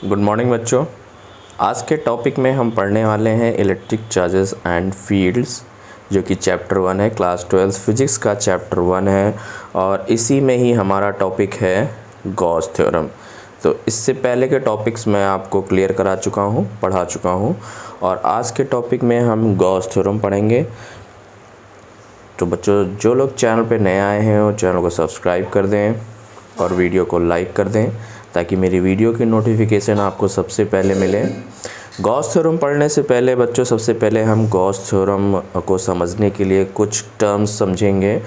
Good morning बच्चों। आज के टॉपिक में हम पढ़ने वाले हैं इलेक्ट्रिक चार्जेस एंड फील्ड्स, जो कि चैप्टर 1 है। क्लास 12 फिजिक्स का चैप्टर 1 है और इसी में ही हमारा टॉपिक है गॉस थ्योरम। तो इससे पहले के टॉपिक्स मैं आपको क्लियर करा चुका हूँ, पढ़ा चुका हूँ, और आज के टॉपिक में हम गॉस थ्योरम पढ़ेंगे। तो बच्चों, जो लोग चैनल पे नए आए हैं वो चैनल को सब्सक्राइब कर दें और वीडियो को लाइक कर दें ताकि मेरी वीडियो की नोटिफिकेशन आपको सबसे पहले मिले। गॉस थ्योरम पढ़ने से पहले बच्चों, सबसे पहले हम गॉस थ्योरम को समझने के लिए कुछ टर्म्स समझेंगे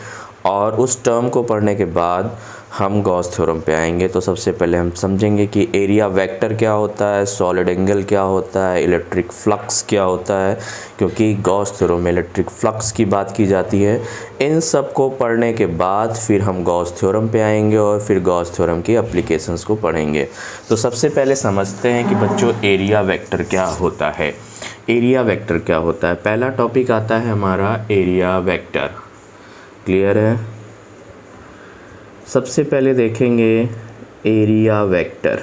और उस टर्म को पढ़ने के बाद हम गॉस थ्योरम पे आएंगे। तो सबसे पहले हम समझेंगे कि एरिया वेक्टर क्या होता है, सॉलिड एंगल क्या होता है, इलेक्ट्रिक फ्लक्स क्या होता है, क्योंकि गॉस थ्योरम में इलेक्ट्रिक फ्लक्स की बात की जाती है। इन सब को पढ़ने के बाद फिर हम गॉस थ्योरम पे आएंगे और फिर गॉस थ्योरम की एप्लीकेशंस को पढ़ेंगे। तो सबसे पहले समझते हैं कि बच्चों एरिया वेक्टर क्या होता है। एरिया वेक्टर क्या होता है, पहला टॉपिक आता है हमारा एरिया वेक्टर। क्लियर है? सबसे पहले देखेंगे एरिया वेक्टर।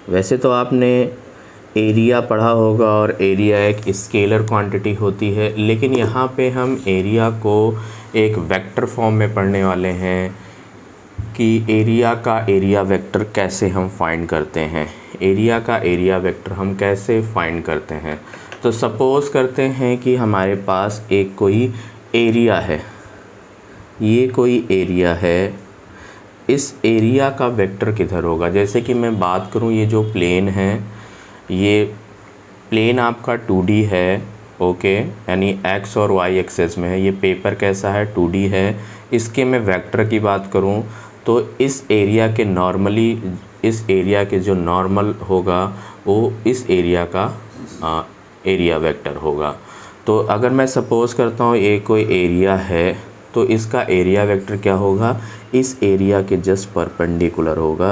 वैसे तो आपने एरिया पढ़ा होगा और एरिया एक स्केलर क्वांटिटी होती है, लेकिन यहाँ पे हम एरिया को एक वेक्टर फॉर्म में पढ़ने वाले हैं कि एरिया का एरिया वेक्टर कैसे हम फाइंड करते हैं। एरिया का एरिया वेक्टर हम कैसे फाइंड करते हैं। तो सपोज़ करते हैं कि हमारे पास एक कोई एरिया है, ये कोई एरिया है। इस एरिया का वेक्टर किधर होगा। जैसे कि मैं बात करूं, ये जो प्लेन है, ये प्लेन आपका 2D है, ओके, यानी x और y एक्सेस में है। ये पेपर कैसा है, 2D है। इसके मैं वेक्टर की बात करूं तो इस एरिया के नॉर्मली, इस एरिया के जो नॉर्मल होगा वो इस एरिया का एरिया वेक्टर होगा। तो अगर मैं सपोज़ करता हूँ ये कोई एरिया है तो इसका एरिया वेक्टर क्या होगा, इस एरिया के जस्ट परपेंडिकुलर होगा।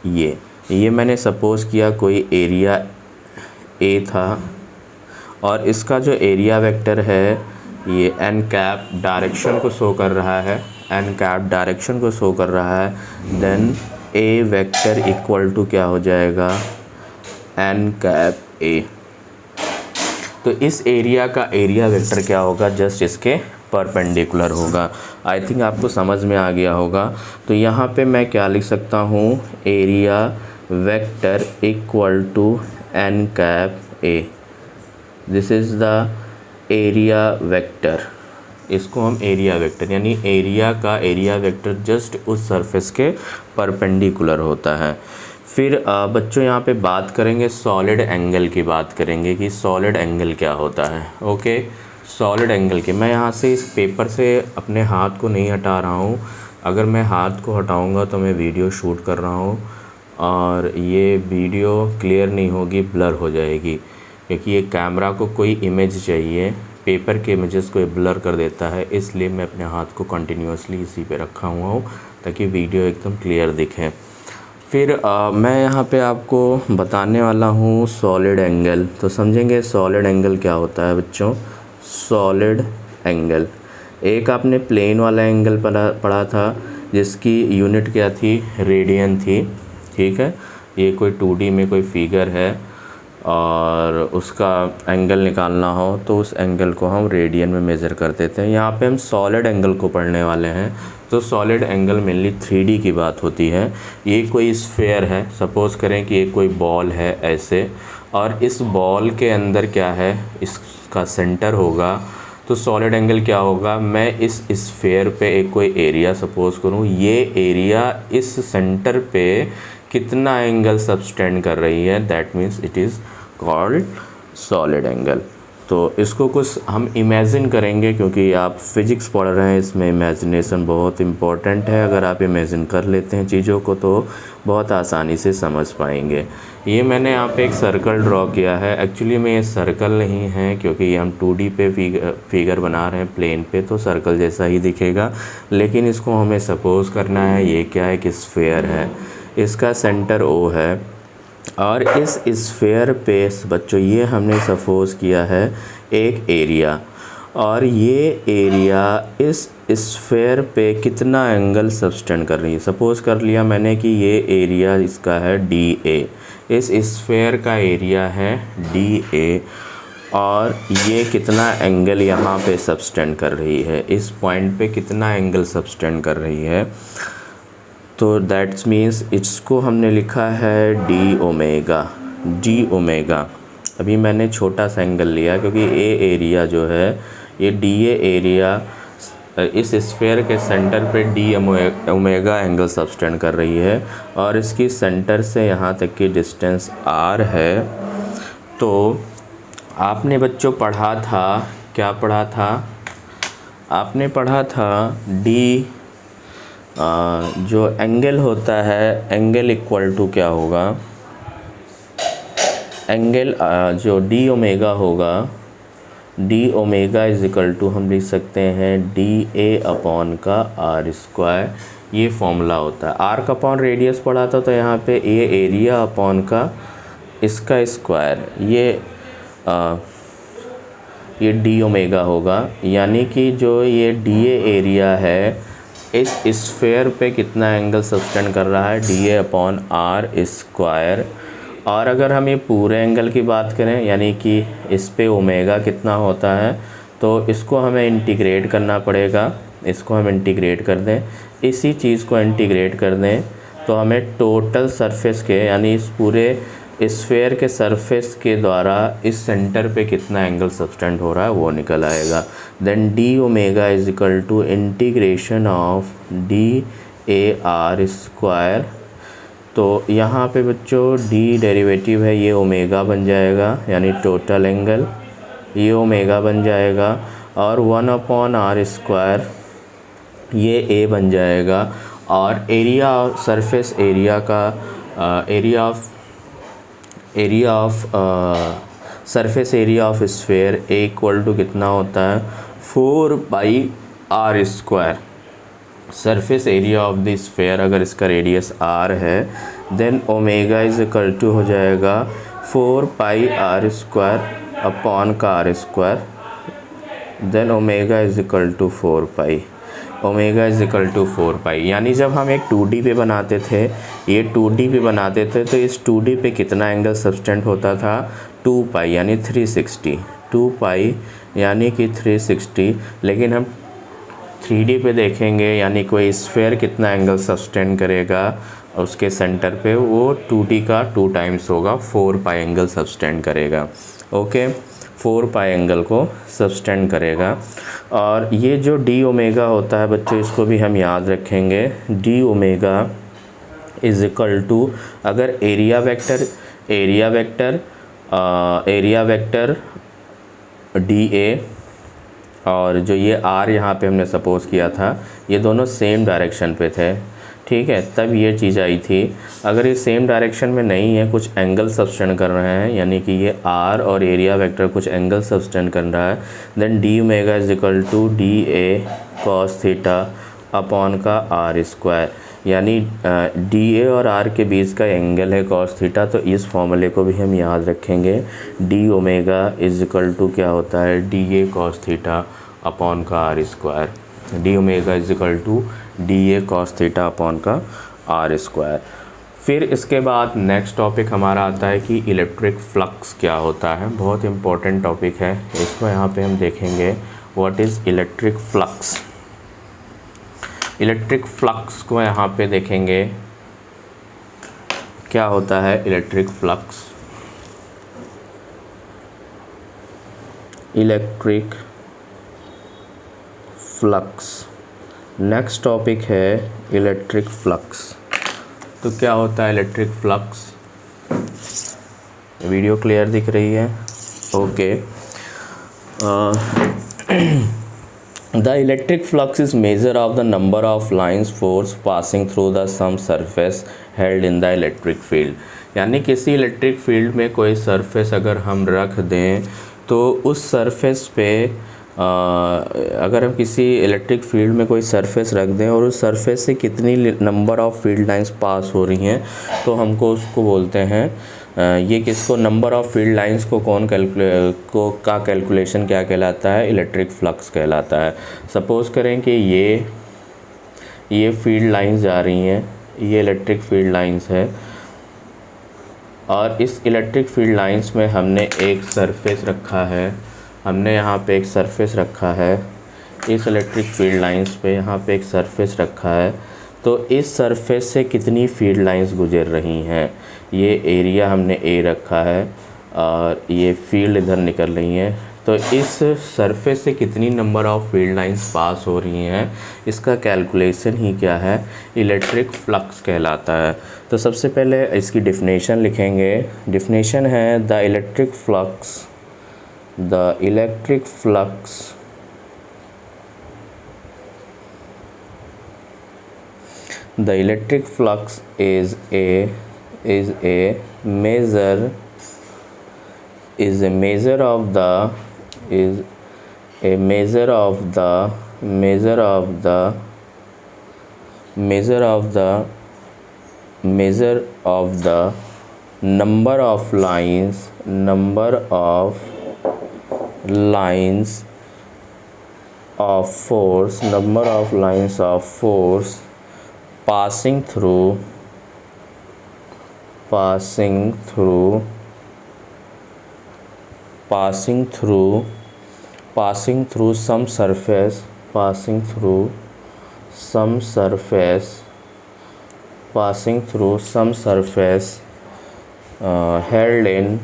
ये मैंने सपोज़ किया कोई एरिया ए था और इसका जो एरिया वेक्टर है ये एन कैप डायरेक्शन को शो कर रहा है, एन कैप डायरेक्शन को शो कर रहा है। Then A vector equal to क्या हो जाएगा, एन कैप ए। तो इस एरिया का एरिया वेक्टर क्या होगा, जस्ट इसके परपेंडिकुलर होगा। आई थिंक आपको समझ में आ गया होगा। तो यहाँ पे मैं क्या लिख सकता हूँ, area vector equal to N cap A. This is the area vector. इसको हम एरिया वेक्टर, यानी एरिया का एरिया वेक्टर जस्ट उस सरफेस के परपेंडिकुलर होता है। फिर बच्चों यहाँ पे बात करेंगे सॉलिड एंगल की, बात करेंगे कि सॉलिड एंगल क्या होता है। ओके, सॉलिड एंगल के मैं यहाँ से इस पेपर से अपने हाथ को नहीं हटा रहा हूँ। अगर मैं हाथ को हटाऊँगा तो मैं वीडियो शूट कर रहा हूँ और ये वीडियो क्लियर नहीं होगी, ब्लर हो जाएगी, क्योंकि ये कैमरा को कोई इमेज चाहिए, पेपर के इमेजेस को ब्लर कर देता है। इसलिए मैं अपने हाथ को कंटिन्यूसली इसी पे रखा हुआ हूँ ताकि वीडियो एकदम क्लियर दिखे। फिर मैं यहाँ पे आपको बताने वाला हूँ सॉलिड एंगल। तो समझेंगे सॉलिड एंगल क्या होता है बच्चों। सॉलिड एंगल, एक आपने प्लेन वाला एंगल पढ़ा था जिसकी यूनिट क्या थी, रेडियन थी, ठीक है। ये कोई 2D में कोई फिगर है और उसका एंगल निकालना हो तो उस एंगल को हम रेडियन में मेज़र कर देते हैं। यहाँ पे हम सॉलिड एंगल को पढ़ने वाले हैं। तो सॉलिड एंगल मेनली 3D की बात होती है। ये कोई स्फेयर है, सपोज़ करें कि ये कोई बॉल है ऐसे, और इस बॉल के अंदर क्या है, इसका सेंटर होगा। तो सॉलिड एंगल क्या होगा, मैं इस स्फेयर पे एक कोई एरिया सपोज़ करूँ, ये एरिया इस सेंटर पे कितना एंगल सबटेंड कर रही है, that means it is called solid angle. तो इसको कुछ हम इमेजिन करेंगे, क्योंकि आप फिजिक्स पढ़ रहे हैं, इसमें इमेजिनेशन बहुत इम्पोर्टेंट है। अगर आप इमेजिन कर लेते हैं चीज़ों को तो बहुत आसानी से समझ पाएंगे। ये मैंने यहाँ पे एक सर्कल ड्रॉ किया है। एक्चुअली में ये सर्कल नहीं है, क्योंकि ये हम 2D पे फिगर बना रहे हैं प्लेन पे, तो सर्कल जैसा ही दिखेगा। लेकिन इसको हमें सपोज़ करना है ये क्या है कि स्फेयर है, इसका सेंटर O है और इस स्फेयर पे बच्चों ये हमने सपोज़ किया है एक एरिया, और ये एरिया इस स्फेयर पे कितना एंगल सब्सटेंड कर रही है। सपोज़ कर लिया मैंने कि ये एरिया इसका है DA, इस स्फेयर का एरिया है DA और ये कितना एंगल यहाँ पे सब्सटेंड कर रही है, इस पॉइंट पे कितना एंगल सब्सटेंड कर रही है। तो दैट्स मीन्स इसको हमने लिखा है d ओमेगा। अभी मैंने छोटा सा एंगल लिया क्योंकि ये एरिया जो है ये DA एरिया इस स्फेयर के सेंटर पे d ओमेगा एंगल सब्सटेंड कर रही है और इसकी सेंटर से यहाँ तक की डिस्टेंस r है। तो आपने बच्चों पढ़ा था, क्या पढ़ा था, आपने पढ़ा था जो एंगल होता है, एंगल इक्वल टू क्या होगा, एंगल जो d ओमेगा होगा, d omega is equal to हम लिख सकते हैं DA अपॉन का r²। ये फॉर्मूला होता है। r का अपॉन रेडियस पढ़ा था तो यहाँ पे ये एरिया अपॉन का इसका स्क्वायर, ये d ओमेगा होगा। यानी कि जो ये DA एरिया है इस स्फेयर पे कितना एंगल सब्सटेंड कर रहा है, DA अपॉन r²। और अगर हम ये पूरे एंगल की बात करें यानी कि इस पे ओमेगा कितना होता है तो इसको हमें इंटीग्रेट करना पड़ेगा। इसको हम इंटीग्रेट कर दें, इसी चीज़ को इंटीग्रेट कर दें तो हमें टोटल सरफेस के यानी इस पूरे स्फेयर के सरफेस के द्वारा इस सेंटर पे कितना एंगल सब्सटेंड हो रहा है वो निकल आएगा। Then d omega is equal to integration of DA r²। तो यहाँ पे बच्चों d डेरिवेटिव है, ये ओमेगा बन जाएगा यानी टोटल एंगल, ये ओमेगा बन जाएगा और 1/r², ये a बन जाएगा। और एरिया सरफेस एरिया का area of surface area of sphere A equal to कितना होता है 4πr²। Surface area of the sphere अगर इसका रेडियस r है then omega is equal to हो जाएगा 4πr² अपॉन का r²। Then omega is equal to 4π, omega is equal to 4π। यानी जब हम एक 2D पे बनाते थे, ये 2D पे बनाते थे तो इस 2D पे कितना एंगल सब्सटेंड होता था 2π यानी 360, 2π यानी कि 360। लेकिन हम 3D पे देखेंगे यानी कोई स्फेयर कितना एंगल सब्सटेंड करेगा उसके सेंटर पे, वो 2D का 2 टाइम्स होगा, 4π एंगल सब्सटेंड करेगा। ओके, 4π एंगल को सब्सटेंड करेगा। और ये जो d ओमेगा होता है बच्चों इसको भी हम याद रखेंगे, d omega is equal to अगर एरिया वेक्टर DA और जो ये r यहाँ पे हमने सपोज़ किया था ये दोनों सेम डायरेक्शन पे थे, ठीक है, तब ये चीज़ आई थी। अगर ये सेम डायरेक्शन में नहीं है, कुछ एंगल सब्सटेंड कर रहे हैं यानी कि ये r और एरिया वेक्टर कुछ एंगल सब्सटेंड कर रहा है, then d omega is equal to DA cos theta upon का r²। यानी DA और r के बीच का एंगल है cos थीटा। तो इस फॉर्मूले को भी हम याद रखेंगे, d omega is equal to क्या होता है DA cos थीटा अपॉन का r²। d omega is equal to DA cos theta upon का r²। फिर इसके बाद नेक्स्ट टॉपिक हमारा आता है कि इलेक्ट्रिक फ्लक्स क्या होता है। बहुत इम्पोर्टेंट टॉपिक है, इसको यहाँ पे हम देखेंगे what is electric flux. Electric flux को यहाँ पे देखेंगे क्या होता है electric flux. Electric flux next topic है इलेक्ट्रिक फ्लक्स। तो क्या होता है इलेक्ट्रिक फ्लक्स, वीडियो क्लियर दिख रही है? Okay. The electric flux is measure of the number of lines force passing through the some surface held in the electric field. यानी किसी इलेक्ट्रिक फील्ड में कोई सरफेस अगर हम रख दें तो उस सरफेस पे अगर हम किसी इलेक्ट्रिक फील्ड में कोई सरफेस रख दें और उस सरफेस से कितनी number of field lines pass हो रही हैं तो हमको उसको बोलते हैं ये किसको, नंबर ऑफ़ फील्ड लाइंस को कौन का कैलकुलेशन क्या कहलाता है, इलेक्ट्रिक फ्लक्स कहलाता है। सपोज़ करें कि ये फील्ड लाइंस जा रही हैं, ये इलेक्ट्रिक फील्ड लाइंस है और इस इलेक्ट्रिक फील्ड लाइंस में हमने एक सरफेस रखा है, हमने यहाँ पे एक सरफेस रखा है, इस इलेक्ट्रिक फील्ड लाइंस पे यहाँ पे एक सरफेस रखा है। तो इस सरफेस से कितनी फील्ड लाइंस गुजर रही हैं, ये एरिया हमने ए रखा है और ये फील्ड इधर निकल रही हैं। तो इस सरफेस से कितनी number of field lines pass हो रही हैं, इसका कैलकुलेशन ही क्या है, इलेक्ट्रिक फ्लक्स कहलाता है। तो सबसे पहले इसकी डिफिनेशन लिखेंगे। डिफिनेशन है the electric flux is a measure of the number of lines of force passing through some surface held in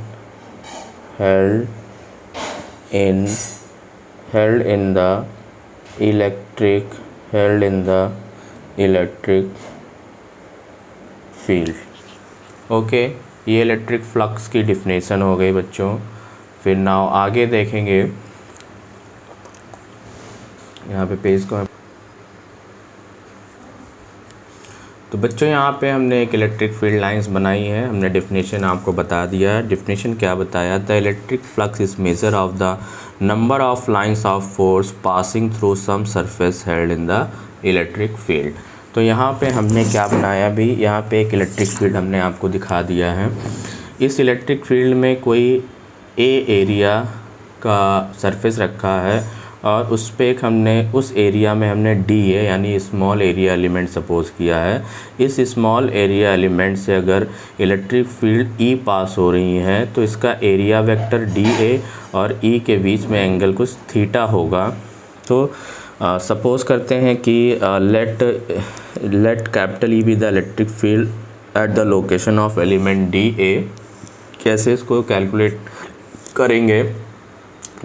the electric field. Okay, ये इलेक्ट्रिक फ्लक्स की डिफिनेशन हो गई बच्चों। फिर नाउ आगे देखेंगे, यहाँ पे पेज को। तो बच्चों यहाँ पे हमने एक इलेक्ट्रिक फील्ड लाइंस बनाई है, हमने डिफिनेशन आपको बता दिया। डिफिनेशन क्या बताया, the electric flux is measure of the number of lines of force passing through some surface held in the electric field. तो यहाँ पे हमने क्या बनाया भी, यहाँ पे एक इलेक्ट्रिक फील्ड हमने आपको दिखा दिया है। इस इलेक्ट्रिक फील्ड में कोई ए एरिया का सरफेस रखा है और उस पे उस एरिया में हमने डी ए यानी स्मॉल एरिया एलिमेंट सपोज किया है। इस स्मॉल एरिया एलिमेंट से अगर इलेक्ट्रिक फील्ड ई पास हो रही है तो इसका एरिया वेक्टर डी ए और ई के बीच में एंगल कुछ थीटा होगा। तो सपोज़ करते हैं कि let capital E be the electric field at the location of element D A. कैसे इसको कैलकुलेट करेंगे,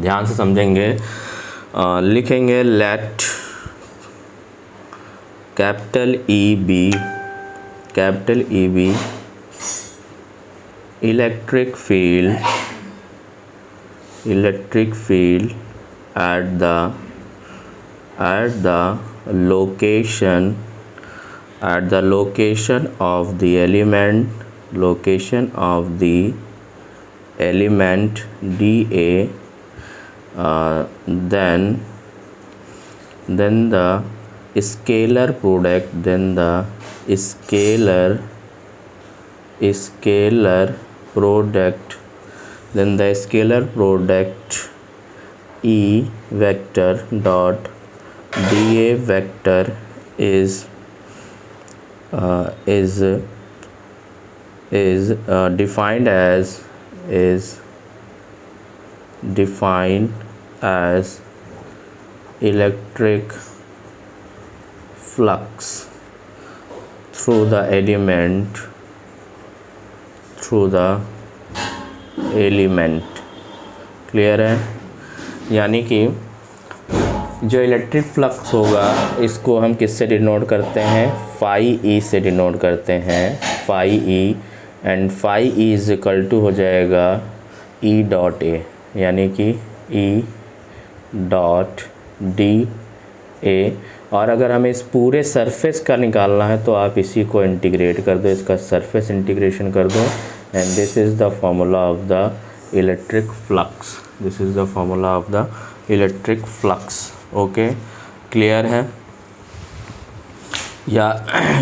ध्यान से समझेंगे। लिखेंगे let capital E be electric field at the location of the element dA, then the scalar product E vector dot dA vector is defined as electric flux through the element। Clear है? यानी कि जो electric flux होगा इसको हम किससे denote करते हैं, फाई ई से डिनोट करते हैं, phi E. And phi E is equal to हो जाएगा ई डॉट ए, यानी कि ई डॉट डी ए। और अगर हमें इस पूरे सरफेस का निकालना है तो आप इसी को इंटीग्रेट कर दो, इसका सरफेस इंटीग्रेशन कर दो। And this is the formula of the electric flux, this is the formula of the electric flux. Okay, clear है? या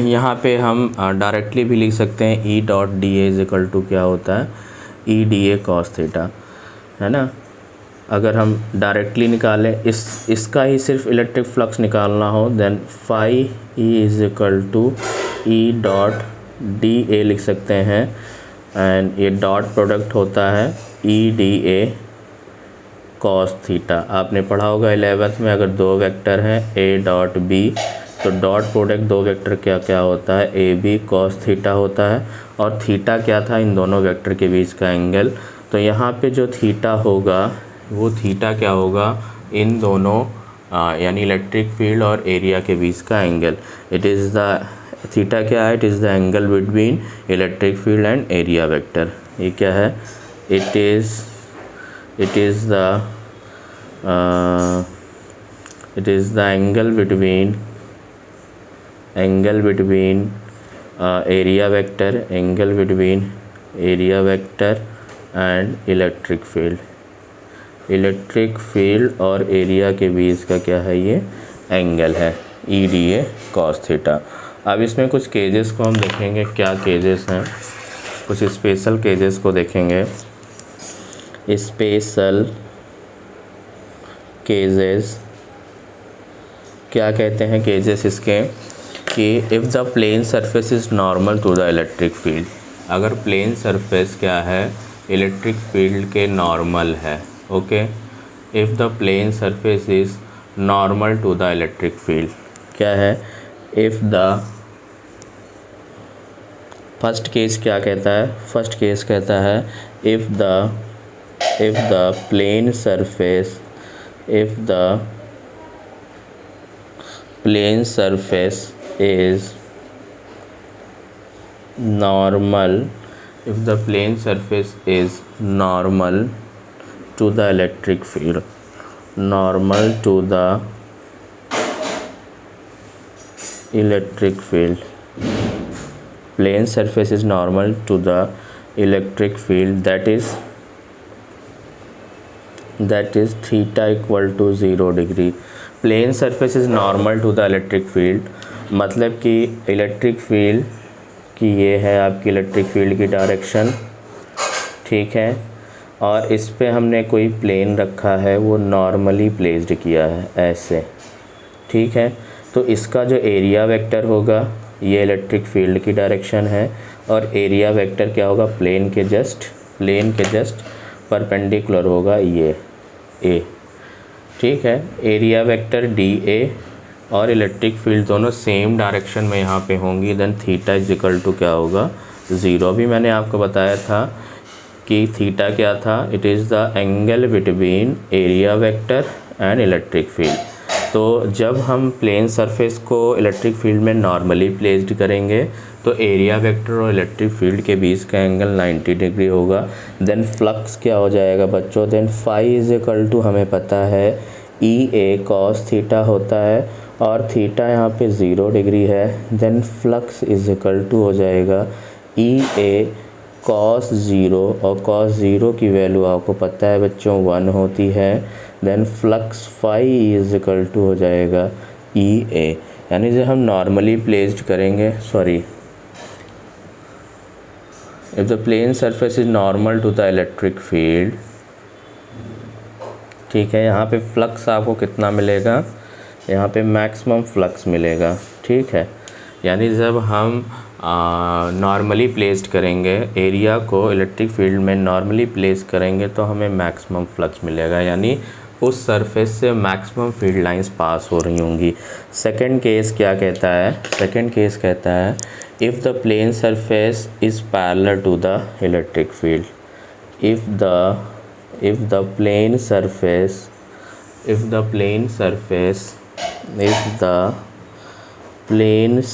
यहाँ पे हम डायरेक्टली भी लिख सकते हैं E dot D A is equal to क्या होता है E D A cos theta, है ना। अगर हम डायरेक्टली निकालें इसका ही सिर्फ इलेक्ट्रिक फ्लक्स निकालना हो then phi E is equal to E dot D A लिख सकते हैं, एंड ये डॉट प्रोडक्ट होता है E D A cos theta. आपने पढ़ा होगा 11th में, अगर दो वेक्टर हैं ए डॉट बी तो डॉट प्रोडक्ट दो वेक्टर क्या क्या होता है ए बी कॉस थीटा होता है, और थीटा क्या था इन दोनों वेक्टर के बीच का एंगल। तो यहाँ पे जो थीटा होगा वो थीटा क्या होगा इन दोनों यानी इलेक्ट्रिक फील्ड और एरिया के बीच का angle. It is the theta क्या है, it is the angle between electric field and area vector. ये क्या है, it is the angle between area vector and electric field और एरिया के बीच का क्या है ये एंगल है E D A cos theta. अब इसमें कुछ केजेस को हम देखेंगे, क्या केजेस हैं, कुछ स्पेशल केजेस को देखेंगे। स्पेशल केजेस क्या कहते हैं, केजेस इसके कि if the plane surface is normal to the electric field, अगर प्लेन सरफेस क्या है इलेक्ट्रिक फील्ड के नॉर्मल है, okay. If the plane surface is normal to the electric field क्या है, इफ़ द फर्स्ट केस क्या कहता है, फर्स्ट केस कहता है if the plane surface is normal, if the plane surface is normal to the electric field, plane surface is normal to the electric field, that is theta equal to 0 degree। Plane surface is normal to the electric field, मतलब कि electric field की ये है आपकी electric field की direction, ठीक है, और इस पे हमने कोई प्लेन रखा है वो नॉर्मली प्लेस्ड किया है ऐसे, ठीक है। तो इसका जो एरिया वेक्टर होगा ये इलेक्ट्रिक फील्ड की डायरेक्शन है, और एरिया वेक्टर क्या होगा प्लेन के जस्ट परपेंडिकुलर होगा ये ए, ठीक है। एरिया वेक्टर डी ए और इलेक्ट्रिक फील्ड दोनों सेम डायरेक्शन में यहाँ पे होंगी, then theta is equal to क्या होगा 0। भी मैंने आपको बताया था कि थीटा क्या था, it is the angle between area vector and electric field. तो जब हम प्लेन सरफेस को इलेक्ट्रिक फील्ड में नॉर्मली प्लेस्ड करेंगे तो एरिया वेक्टर और इलेक्ट्रिक फील्ड के बीच का एंगल 90 डिग्री होगा। देन फ्लक्स क्या हो जाएगा बच्चों, then phi is equal to हमें पता है ई ए कॉस थीटा होता है, और थीटा यहाँ पे 0 डिग्री है। Then flux is equal to हो जाएगा ई ए कॉस 0, और कॉस 0 की वैल्यू आपको पता है बच्चों 1 होती है। Then flux phi is equal to हो जाएगा ई ए, यानी जब हम नॉर्मली प्लेस्ड करेंगे, if the plane surface is normal to the electric field, ठीक है, यहाँ पे फ्लक्स आपको कितना मिलेगा, यहाँ पे मैक्सिमम फ्लक्स मिलेगा, ठीक है। यानी जब हम नॉर्मली प्लेस्ड करेंगे एरिया को इलेक्ट्रिक फील्ड में नॉर्मली प्लेस करेंगे तो हमें मैक्सिमम फ्लक्स मिलेगा, यानी उस सरफेस से मैक्सिमम फील्ड लाइंस पास हो रही होंगी। सेकंड केस क्या कहता है, सेकंड केस कहता है if the plane surface is parallel to the electric field, if the plane surface is parallel to the plane,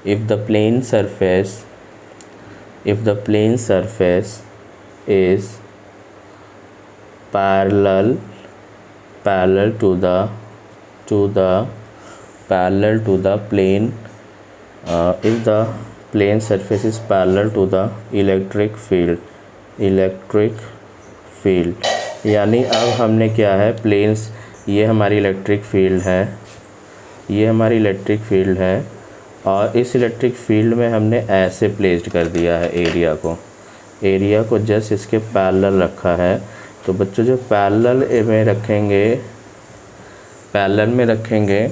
if the plane surface is parallel to the electric field, यानी अब हमने क्या है, planes ये हमारी electric field है, ये हमारी इलेक्ट्रिक फील्ड है और इस इलेक्ट्रिक फील्ड में हमने ऐसे प्लेस्ड कर दिया है एरिया को जस्ट इसके पैरेलल रखा है। तो बच्चों जो पैरेलल में रखेंगे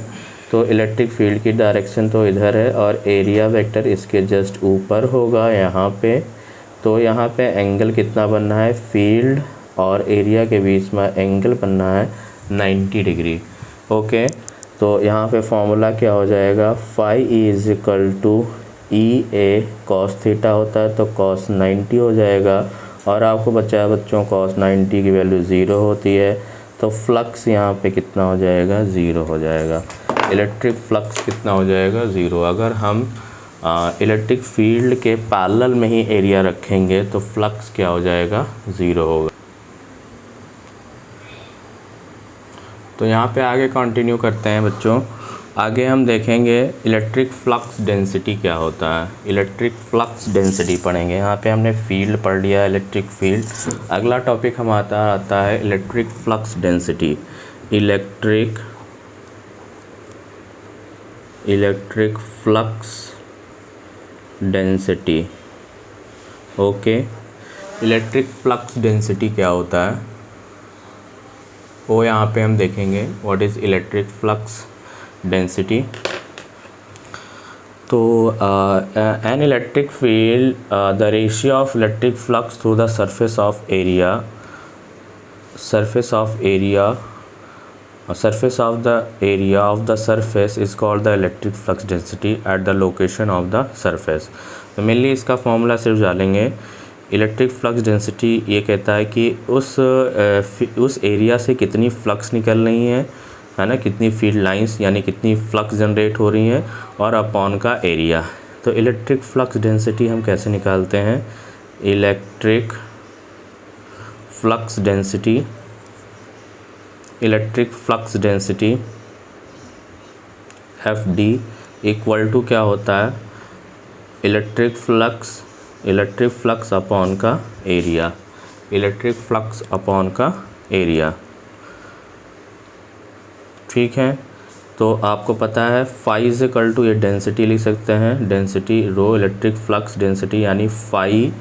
तो इलेक्ट्रिक फील्ड की डायरेक्शन तो इधर है और एरिया वेक्टर इसके जस्ट ऊपर होगा यहाँ पे। तो यहाँ पे एंगल कितना बनना है, फील्ड और एरिया के बीच में एंगल बनना है 90 डिग्री। ओके, तो यहाँ पे फॉर्मूला क्या हो जाएगा, phi E is equal to E A cos theta होता है तो कॉस 90 हो जाएगा। और आपको बच्चा बच्चों कॉस 90 की वैल्यू 0 होती है तो फ्लक्स यहाँ पे कितना हो जाएगा, 0 हो जाएगा। इलेक्ट्रिक फ्लक्स कितना हो जाएगा, 0। अगर हम इलेक्ट्रिक फील्ड के पैरेलल में ही एरिया रखेंगे तो फ्लक्स क्या हो जाएगा, 0 होगा। तो यहाँ पे आगे कंटिन्यू करते हैं बच्चों। आगे हम देखेंगे इलेक्ट्रिक फ्लक्स डेंसिटी क्या होता है। इलेक्ट्रिक फ्लक्स डेंसिटी पढ़ेंगे। यहाँ पे हमने फील्ड पढ़ लिया, इलेक्ट्रिक फील्ड। अगला टॉपिक हम आता है electric flux density. Electric flux density. Okay, electric flux density क्या होता है वो यहाँ पे हम देखेंगे। What is electric flux density. तो an electric field, the ratio of electric flux through the surface of the area of the surface is called the electric flux density at the location of the surface। तो mainly इसका formula सिर्फ डालेंगे। Electric flux density ये कहता है कि उस area से कितनी फ्लक्स निकल रही है ना, कितनी फील्ड लाइंस यानी कितनी फ्लक्स जनरेट हो रही हैं और अपॉन का एरिया। तो इलेक्ट्रिक फ्लक्स डेंसिटी हम कैसे निकालते हैं, electric flux density F D equal to क्या होता है, इलेक्ट्रिक फ्लक्स अपॉन का एरिया। इलेक्ट्रिक फ्लक्स अपॉन का एरिया, ठीक है। तो आपको पता है फाई इज इक्वल टू, ये डेंसिटी लिख सकते हैं, density rho electric flux density यानी phi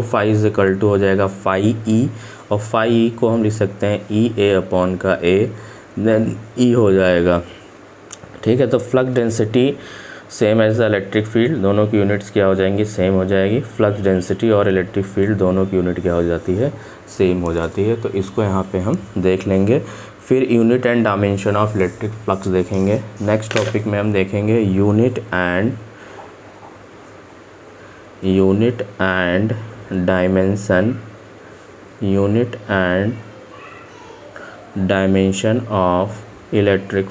phi is equal to हो जाएगा फाई ई, और फाई ई को हम लिख सकते हैं ई ए अपॉन का ए, देन ई हो जाएगा, ठीक है। तो flux density same as the electric field, दोनों की यूनिट्स क्या हो जाएंगी, सेम हो जाएगी। फ्लक्स डेंसिटी और इलेक्ट्रिक फील्ड दोनों की यूनिट क्या हो जाती है, सेम हो जाती है। तो इसको यहाँ पे हम देख लेंगे। फिर unit and dimension of electric flux देखेंगे। नेक्स्ट टॉपिक में हम देखेंगे unit and dimension of electric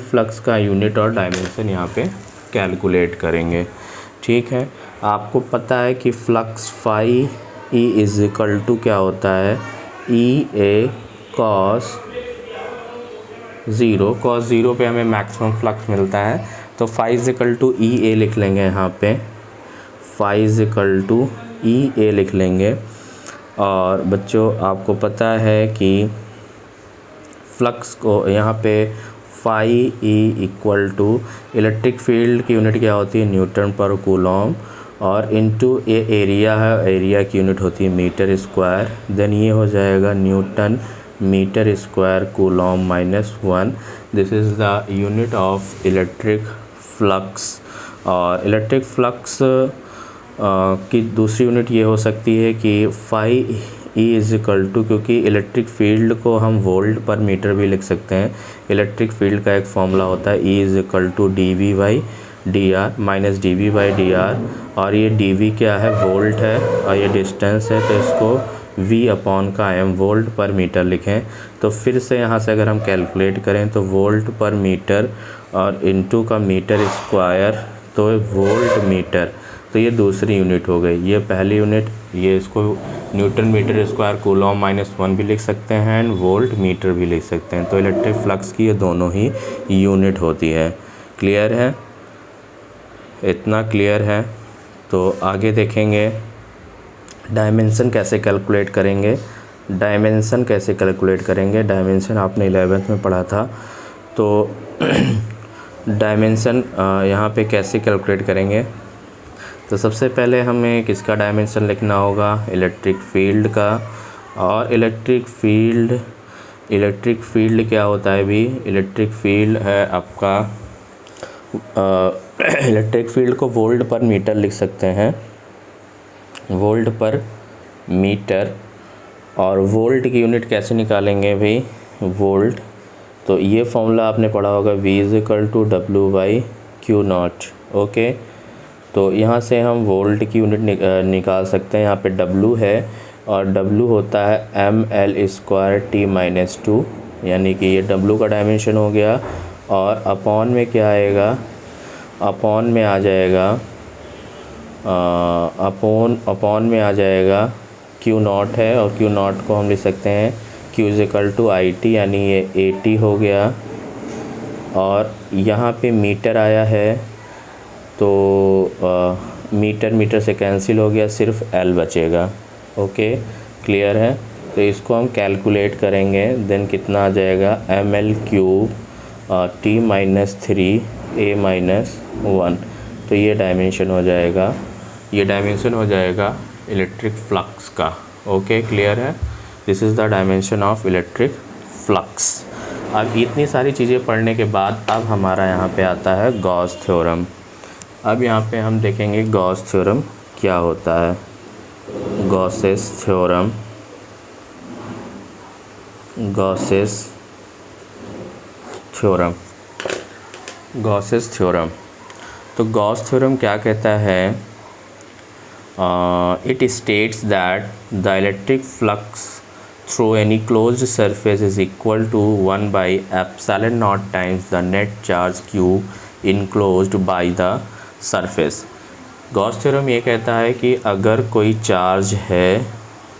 flux का यूनिट और डायमेंशन यहाँ पे कैलकुलेट करेंगे, ठीक है। आपको पता है कि flux phi E is equal to क्या होता है, ई ए कॉस 0 पे हमें मैक्सिमम फ्लक्स मिलता है। तो phi is equal to E ए लिख लेंगे, यहाँ पे phi is equal to E ए लिख लेंगे। और बच्चों आपको पता है कि फ्लक्स को यहाँ पे phi E equal to electric field की यूनिट क्या होती है, न्यूटन पर कूलॉम, और इनटू ये एरिया है, एरिया की यूनिट होती है मीटर स्क्वायर। देन ये हो जाएगा newton metre square coulomb -1। This is the unit of electric flux. और इलेक्ट्रिक फ्लक्स की दूसरी यूनिट ये हो सकती है कि phi E is equal to, क्योंकि इलेक्ट्रिक फील्ड को हम वोल्ट पर मीटर भी लिख सकते हैं। इलेक्ट्रिक फील्ड का एक फॉर्मूला होता है E is equal to dV/dr minus dV/dr, और ये dV क्या है, वोल्ट है, और ये डिस्टेंस है, तो इसको V अपॉन का m वोल्ट पर मीटर लिखें। तो फिर से यहाँ से अगर हम कैलकुलेट करें तो वोल्ट पर मीटर और इनटू का मीटर स्क्वायर, तो वोल्ट मीटर, तो ये दूसरी यूनिट हो गई। ये पहली यूनिट, ये इसको न्यूटन मीटर स्क्वायर कूलॉम -1 भी लिख सकते हैं एंड वोल्ट मीटर भी लिख सकते हैं। तो इलेक्ट्रिक फ्लक्स की ये दोनों ही यूनिट होती है। क्लियर है, इतना क्लियर है। तो आगे देखेंगे डायमेंशन कैसे कैलकुलेट करेंगे, डायमेंशन आपने 11th में पढ़ा था। तो डायमेंशन यहाँ पे कैसे कैलकुलेट करेंगे, तो सबसे पहले हमें किसका डायमेंशन लिखना होगा, इलेक्ट्रिक फील्ड का। और इलेक्ट्रिक फील्ड क्या होता है भी, इलेक्ट्रिक फील्ड है आपका इलेक्ट्रिक फील्ड को वोल्ट पर मीटर लिख सकते हैं, वोल्ट पर मीटर। और वोल्ट की यूनिट कैसे निकालेंगे भाई, वोल्ट। तो ये फॉर्मूला आपने पढ़ा होगा, V=W/Q0। ओके, तो यहाँ से हम वोल्ट की यूनिट निकाल सकते हैं। यहाँ पे W है और W होता है mL²T-2, यानी कि ये W का डायमेंशन हो गया। और अपॉन में क्या आएगा, अपॉन में आ जाएगा Q0 है, और Q0 को हम लिख सकते हैं Q=IT, यानी ये 80 हो गया। और यहाँ पे मीटर आया है, तो मीटर से कैंसिल हो गया, सिर्फ L बचेगा। ओके, क्लियर है। तो इसको हम कैलकुलेट करेंगे, देन कितना आ जाएगा, mL³ T-3A-1। तो ये डायमेंशन हो जाएगा, इलेक्ट्रिक फ्लक्स का। ओके, क्लियर है। This is the dimension of electric flux. अब इतनी सारी चीज़ें पढ़ने के बाद अब हमारा यहाँ पे आता है गॉस थ्योरम। अब यहाँ पे हम देखेंगे गॉस थ्योरम क्या होता है। गॉसेस थ्योरम, तो गॉस थ्योरम क्या कहता है, it states that the electric flux through any closed surface is equal to 1/ε0 times the net charge q enclosed by the surface। Gauss theorem ये कहता है कि अगर कोई चार्ज है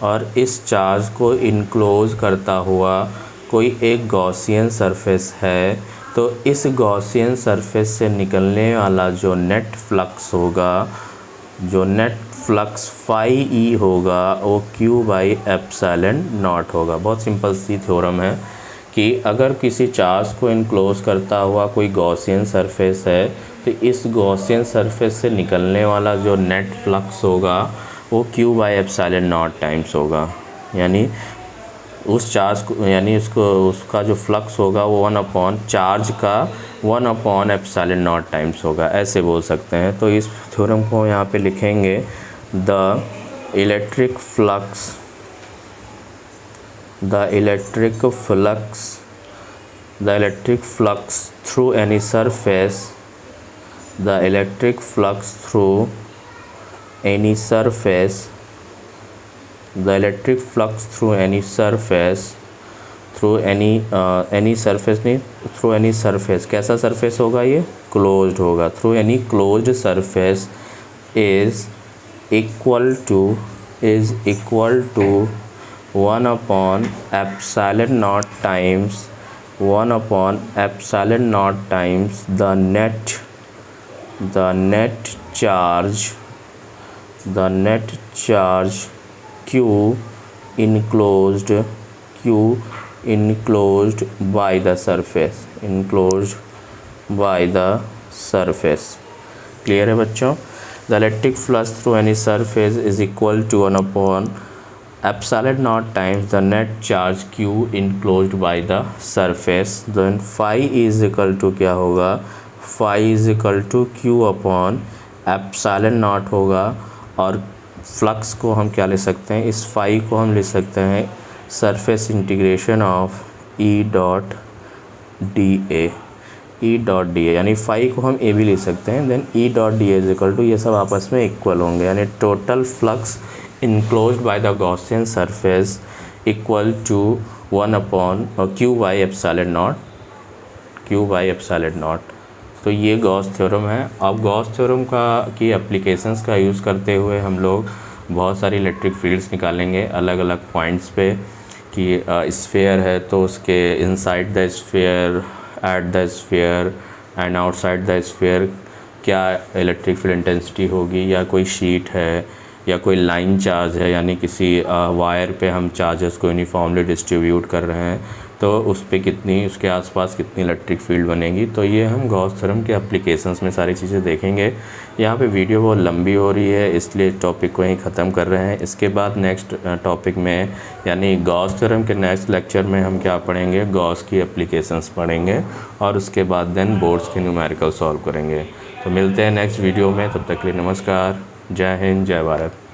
और इस चार्ज को इनक्लोज करता हुआ कोई एक गॉसियन सरफेस है, तो इस गॉसियन सरफेस से निकलने वाला जो नेट फ्लक्स होगा, जो नेट फ्लक्स φE होगा, वो Q/ε0 होगा। बहुत सिंपल सी थ्योरम है कि अगर किसी चार्ज को इनक्लोज करता हुआ कोई गॉसियन सरफेस है, तो इस गॉसियन सरफेस से निकलने वाला जो नेट फ्लक्स होगा वो Q/ε0 टाइम्स होगा। यानी उस चार्ज को, यानी उसका जो फ्लक्स होगा वो 1/चार्ज का 1/ε0 टाइम्स होगा, ऐसे बोल सकते हैं। तो इस थ्योरम को यहाँ पे लिखेंगे, the electric flux through any surface, कैसा सरफेस होगा, ये क्लोज्ड होगा। Through any closed surface is equal to 1/ε0 times the net charge Q enclosed by the surface। Clear है बच्चों। The electric flux through any surface is equal to 1/ε0 times the net charge Q enclosed by the surface। Then phi is equal to क्या होगा, phi is equal to Q/ε0 होगा। और flux को हम क्या ले सकते हैं, इस फाई को हम ले सकते हैं सरफेस इंटीग्रेशन ऑफ E.dA, यानी फाई को हम ए भी ले सकते हैं। Then E.dA is equal to, ये सब आपस में इक्वल होंगे, यानी total flux enclosed by the Gaussian surface equal to Q/ε0। तो ये गॉस थ्योरम है। अब गॉस थ्योरम की एप्लीकेशंस का यूज़ करते हुए हम लोग बहुत सारी इलेक्ट्रिक फील्ड्स निकालेंगे अलग अलग पॉइंट्स पे, कि स्फीयर है तो उसके inside the sphere, at the sphere and outside the sphere क्या इलेक्ट्रिक फील्ड इंटेंसिटी होगी, या कोई शीट है या कोई लाइन चार्ज है, यानी किसी वायर पे हम चार्जेस को यूनिफॉर्मली डिस्ट्रीब्यूट कर रहे हैं, तो उस पे कितनी, उसके आसपास कितनी इलेक्ट्रिक फील्ड बनेगी। तो ये हम गॉस थ्योरम के एप्लीकेशंस में सारी चीज़ें देखेंगे। यहाँ पे वीडियो बहुत लंबी हो रही है, इसलिए टॉपिक को यहीं ख़त्म कर रहे हैं। इसके बाद नेक्स्ट टॉपिक में, यानी गॉस थ्योरम के नेक्स्ट लेक्चर में हम क्या पढ़ेंगे, गॉस की एप्लीकेशंस पढ़ेंगे और उसके बाद देन बोर्ड्स के न्यूमेरिकल सॉल्व करेंगे। तो मिलते हैं नेक्स्ट वीडियो में, तब तक के लिए नमस्कार, जय हिंद, जय भारत।